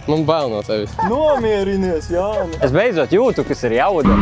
Man bail no tevis. Nomierinies, Jāni. Es beidzot jūtu, kas ir jauda.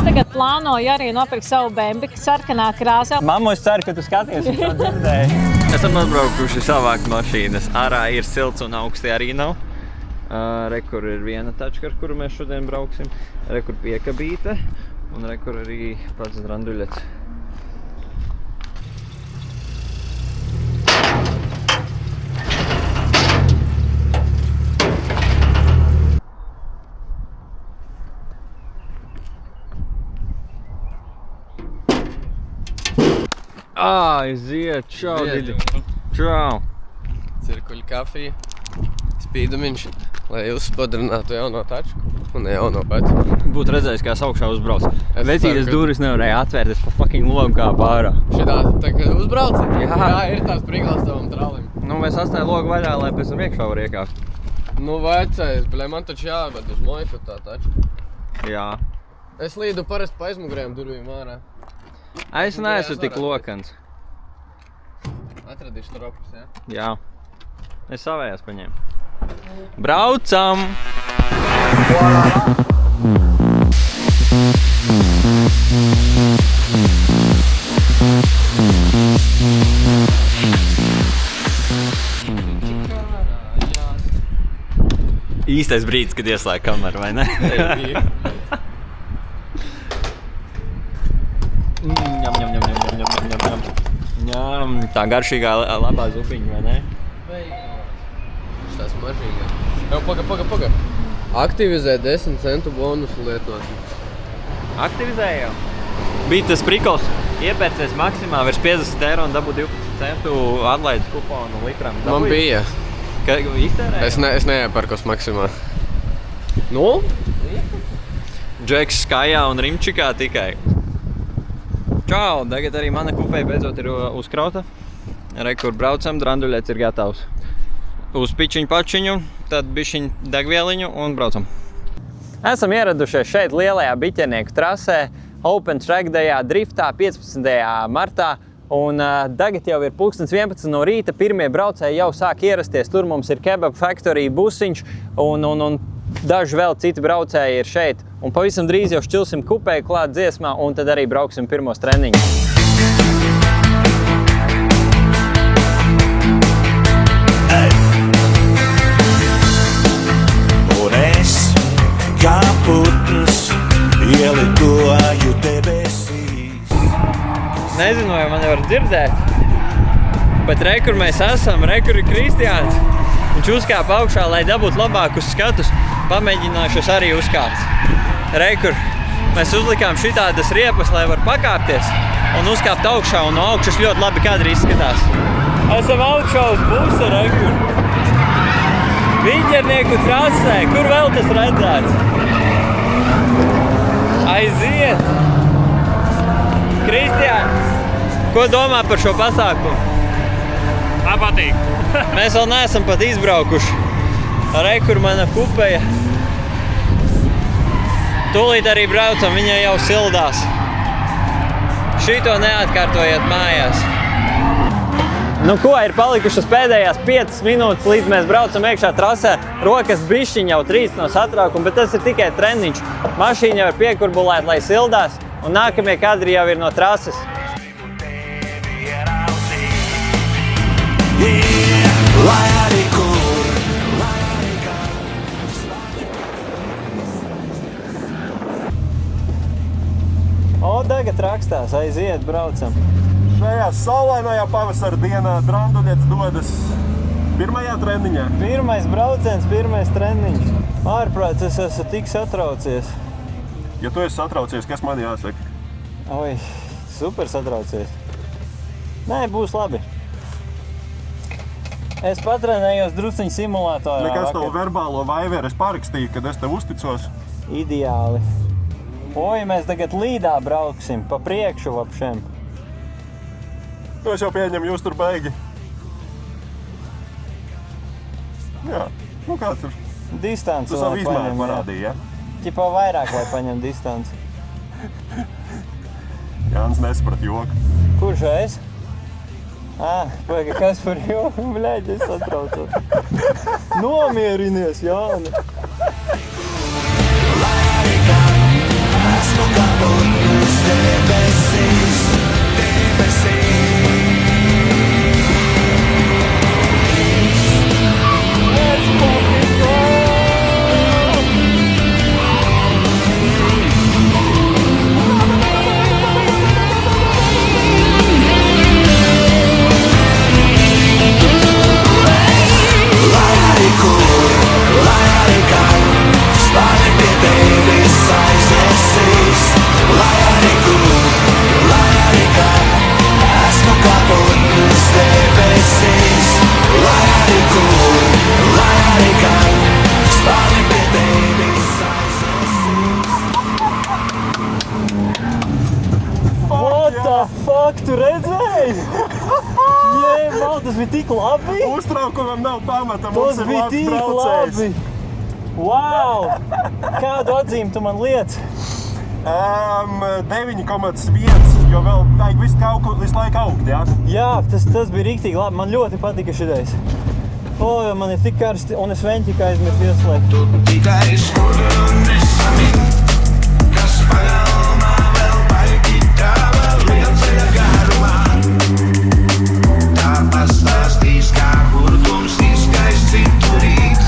Tagad plānoju arī nopirkt savu bembi, sarkanā krāsā. Mammu, es ceru, ka tu skaties un to dzirdēji. Esam atbraukuši savākt mašīnas. Ārā ir silts un augsti arī nav. Re, kur ir viena tačka, ar kuru mēs šodien brauksim. Re, kur piekabīte. Un re, kur arī pats dranduļets. Aiziet, čau, Didi. Čau. Cirkuļu kafija, spīdumiņš, lai uzspodrinātu jauno tačku un jauno vecu. Būtu redzējis, kā es augšā uzbrauc. Es Vecītes ceru, ka- durvis nevarēja atvērt, es pa fucking logu kā pārā. Šitā, tā kā uzbrauci? Jā. Jā, ir tās priglas tavam tralim. Nu, mēs atstāja logu vaļā, lai pēc tam iekšā var iekāpt. Nu, vecais, bļē, man taču jāved uz moifu tā tačka. Jā. Es līdu parasti pa aizmugurējām durvīm ārā. Es neesmu tik lokans. Atradīšu tropus, jā? Jā. Es savējās paņēmu. Braucam! Īstais brīdis, kad ieslēg kameru, vai ne? Ņam. Tā garšīgā labā zupiņa, vai ne? Šitās mažīgā. Jau, paga. Aktivizē 10 centu bonusu lietotni. Aktivizējām. Bija tas prikols. Iepērcies maksimā virs 50 eiro un dabū 12 centu atlaides kuponu litram. Man bija. Ka iztērēju? Es neiepērkos maksimā. Nu? Džeks Skajā un Rimčikā tikai. Čau, tagad arī mana kupeja beidzot ir uzkrauta. Re, kur braucam, dranduļets ir gatavs. Uz pičiņu pačiņu, tad bišķiņu degvieliņu un braucam. Esam ieradušies šeit lielajā biķernieku trasē, Open Track Dayā, driftā 15. martā. Un tagad jau ir 11 no rīta, pirmie braucēji jau sāk ierasties. Tur mums ir Kebab Factory busiņš un daži vēl citi braucēji ir šeit. Un pavisam drīz jau šķilsim kupeju klāt dziesmā un tad arī brauksim pirmos treniņus. Un es kā putns ielidoju debesīs. Nezinu, vai mani var dzirdēt, bet re, kur mēs esam, re, kur ir Kristiāns. Viņš uzkāpa augšā, lai dabūtu labākus skatus. Pamēģināšos arī uzkāpt. Re, kur mēs uzlikām šitādas riepas, lai var pakāpties un uzkāpt augšā, un no augšas ļoti labi kadri izskatās. Esam augšā uz busa, re, kur. Biķernieku trasē, kur vēl tas redzēts? Aiziet! Kristiāns, ko domā par šo pasākumu? Man patīk. Mēs vēl neesam pat izbraukuši. Re, kur mana kupeja. Tūlīt arī braucam, viņa jau sildās. Šito neatkārtojiet mājās. Nu ko, ir palikušas pēdējās 5 minūtes, līdz mēs braucam iekšā trasē. Rokas bišķiņ jau trīc no satraukuma, bet tas ir tikai treniņš. Mašīna jau ir piekurbulēta, lai sildās. Un nākamie kadri jau ir no trases. Lai arī kur, O, tagad rakstās, aiziet, braucam. Šajā saulainajā pavasara dienā dranduļets dodas pirmajā treniņā. Pirmais brauciens, pirmais treniņš. Ārprāts, es esmu tik satraucies. Ja tu esi satraucies, kas man jāsaka? Oi, super satraucies. Nē, būs labi. Es patrenējos drusciņu simulātorā. Nekas tavu verbālo vaiveru es parakstīju, kad es tev uzticos. Ideāli. Oi, mēs tagad līdā brauksim, pa priekšu vapšiem. Nu, es jau pieņemu, jūs tur beigi. Jā, nu kāds tur? Distanci Tu savu izmēru parādīji, ja? Ķipā vairāk, lai paņem distanci. Jānis nesaprat joku. Kurš es? Vai, kas par joku, bļaļ, es satraucos. Nomierinies, Jāni. Esmu kā putns debesīs, lai arī kur, lai arī kā, spārni pie tevis aiznesīs. Lai arī kur, lai arī kā, esmu kā putns debesīs. Lai arī kur, lai arī kā, spārni pie tevis aiznesīs. What the fuck, tu redzēji? Jē, mal, tas bija tik labi. Uztraukumam nav pamata, Tas mums ir bija labs tik braucējs. labi. Wow! Kādu atzīmi tu man liec? 9,1, jo vēl vajag visu laiku augt, jā? Jā, tas bija riktīgi labi. Man ļoti patika šitais. O, man ir tik karsti, un es veņķi aizmirsu ieslēgt. Tu tikai skuri un nesamini, kas pagalmā vēl baigi tava lielceļa garumā. Tā pastāstīs, kā hurdums izskais citurīt.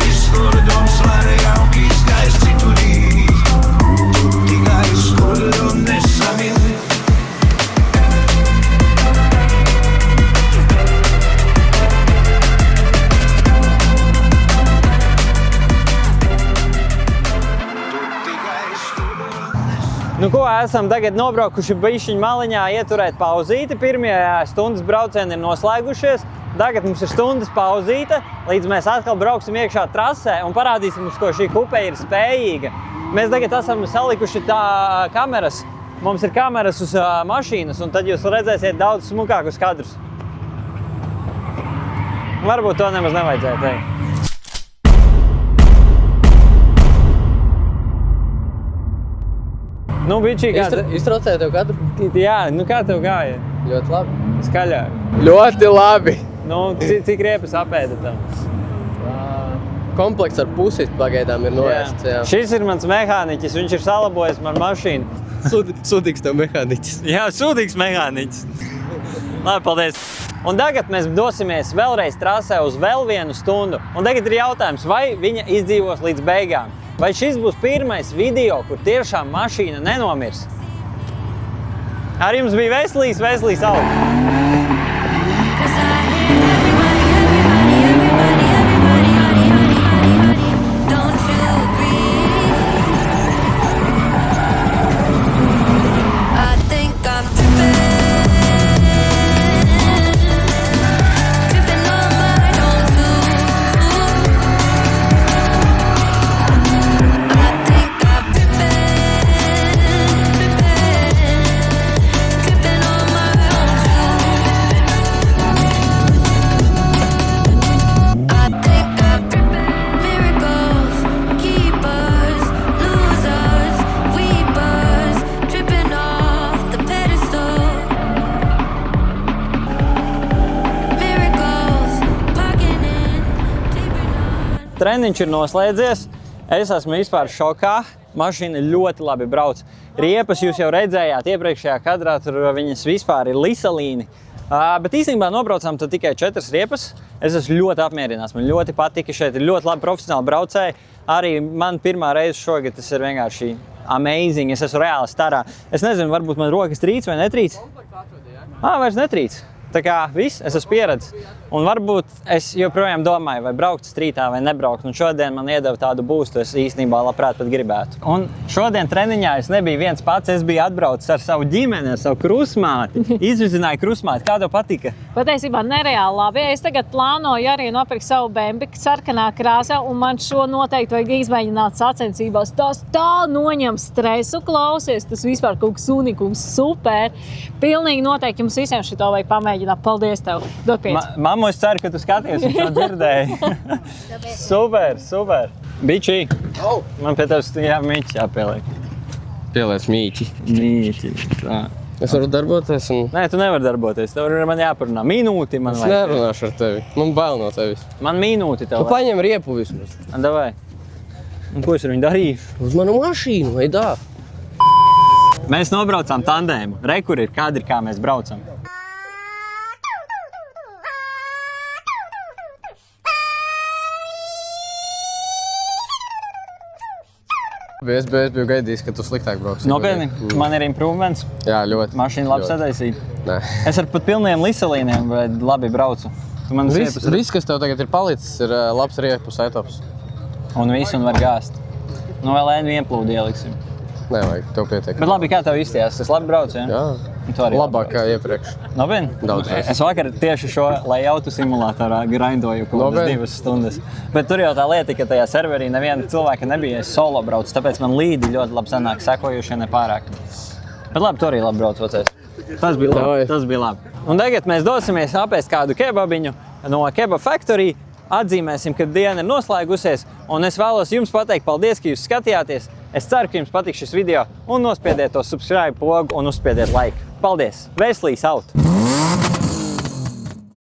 Viss hurdums var jauki izskais citurīt. Tu tikai skuri un nesamini. Nu ko, esam tagad nobraukuši bišķiņu maliņā ieturēt pauzīti. Pirmie stundas braucieni ir noslēgušies. Tagad mums ir stundas pauzīte, līdz mēs atkal brauksim iekšā trasē un parādīsim mums, ko šī kupe ir spējīga. Mēs tagad esam salikuši tā kameras. Mums ir kameras uz mašīnas, un tad jūs redzēsiet daudz smukākus kadrus. Varbūt to nemaz nevajadzēja teikt. Nu, bičī, Iztraucēja tev kadru? Jā, nu kā tev gāja? Ļoti labi. Skaļāk. Ļoti labi. Nu, cik riepas apēda tam? Komplekts ar pusi pagaidām ir noēsts, jā. Šis ir mans mehāniķis, viņš ir salabojis man mašīnu. Sūdīgs tev mehāniķis. Jā, sūdīgs mehāniķis. Labi, paldies. Un tagad mēs dosimies vēlreiz trasē uz vēl vienu stundu. Un tagad ir jautājums, vai viņa izdzīvos līdz beigām? Vai šis būs pirmais video, kur tiešām mašīna nenomirs? Ar jums bija veselīs augs. Treniņš ir noslēdzies. Es esmu vispār šokā. Mašīna ļoti labi brauc. Riepas jūs jau redzējāt iepriekšējā kadrā, tur viņas vispār ir lisalīni. Bet īstenībā nobraucām tad tikai 4 riepas. Es esmu ļoti apmierināts. Man ļoti patika, šeit ir ļoti labi profesionāli braucēji. Arī man pirmā reize šogad tas ir vienkārši amazing. Es esmu reāli starā. Es nezinu, varbūt man rokas trīc vai netrīc. Vairs netrīc. Tā kā viss, es esmu pieredzis. Un varbūt es joprojām domāju, vai braukt strītā vai nebraukt. Un šodien man iedeva tādu būstu, es īstenībā labprāt pat gribētu. Un šodien treniņā es nebiju viens pats, es biju atbraucis ar savu ģimeni, ar savu krusmāti. Izvizināju krusmāti. Kā tev patika? Patiesībā nereāli labi. Es tagad plānoju arī nopirkt savu bembiku sarkanā krāsā, un man šo noteikti vajag izmēģināt sacensībās. Tas tā noņem stresu, klausies, tas vispār kaut kas unikums, super. Pilnīgi noteikti jums visiem šito vajag pamēģināt. Paldies tev. Dod 5. Mammu, es ceru, ka tu skaties un to dzirdēji. Super, super. Bičī, man pie tevis mīķi jāpieliek. Pieliec mīķi. Mīķi, tā. Es varu darboties un... Nē, tu nevari darboties. Tev ir man jāparunā. Minūti man Es vajag. nerunāšu ar tevi. Man bail no tevis. Man minūti tev Tu paņem riepu vismaz. Davai. Un ko es ar viņu darīšu? Uz manu mašīnu, vai dā? Mēs nobraucām tandēmu. Re, kur ir kadri, kā mēs braucam. Es biju gaidījis, ka tu sliktāk brauksi. Nopietni, man ir improvements. Jā, ļoti. Mašīna labi Ļoti. sadaisīta. Nē. Es ar pat pilniem liselīniem labi braucu. Tu man Viss, kas tev tagad ir palicis, ir labs riepu setops. Un visu un var gāzt. Nu vēl vienu plūdu ieliksim. Nevajag, tev pietiek. Bet labi, kā tev izstījās? Tas labi brauc, ja? Jā, Un tu arī labāk kā iepriekš. Nopietni? Daudz reizes. Es vakar tieši šo lejautu simulātorā grindoju kaut kādas Nopietni? 2 stundas. Bet tur jau tā lieta, ka tajā serverī neviena cilvēka nebija, es solo braucu, tāpēc man līdi ļoti labi sanāk, sekojušie nepārāk. Bet labi, tu arī labi brauc vecais. Tas bija labi, Davai. tas bija labi. Un tagad mēs dosimies apēst kādu kebabiņu no Kebab Factory. Atzīmēsim, ka diena ir noslēgusies, un es vēlos jums pateikt paldies, ka jūs skatījāties. Es ceru, ka jums patīk šis video, un nospiediet to subscribe pogu un uzspiediet like. Paldies! Veselīs out!